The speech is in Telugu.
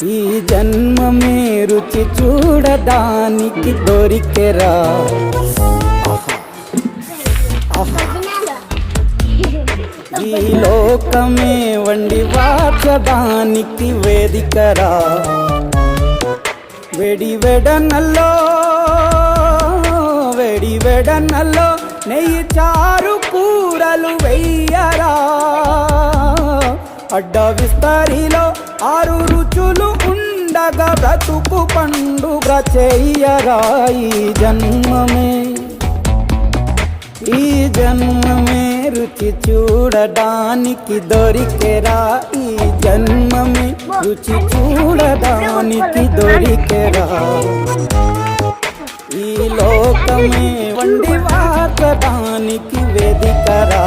ఈ జన్మమే రుచి చూడడానికి దొరికెరా. ఈ లోకమే వండి వాచడానికి వేదికరా. వెడి వెడనల్లో నెయ్యి చారు కూరలు వెయ్యరా. అడ్డ విస్తరిలో 6 రుచులు ఉండగా బ్రతుకు పండుగ చెయ్యరా. ఈ జన్మమే రుచి చూడడానికి దొరికెరా. ఈ జన్మమే రుచి చూడడానికి దొరికెరా. ఈ లోకమే వండి వాచడానికి వేదికరా.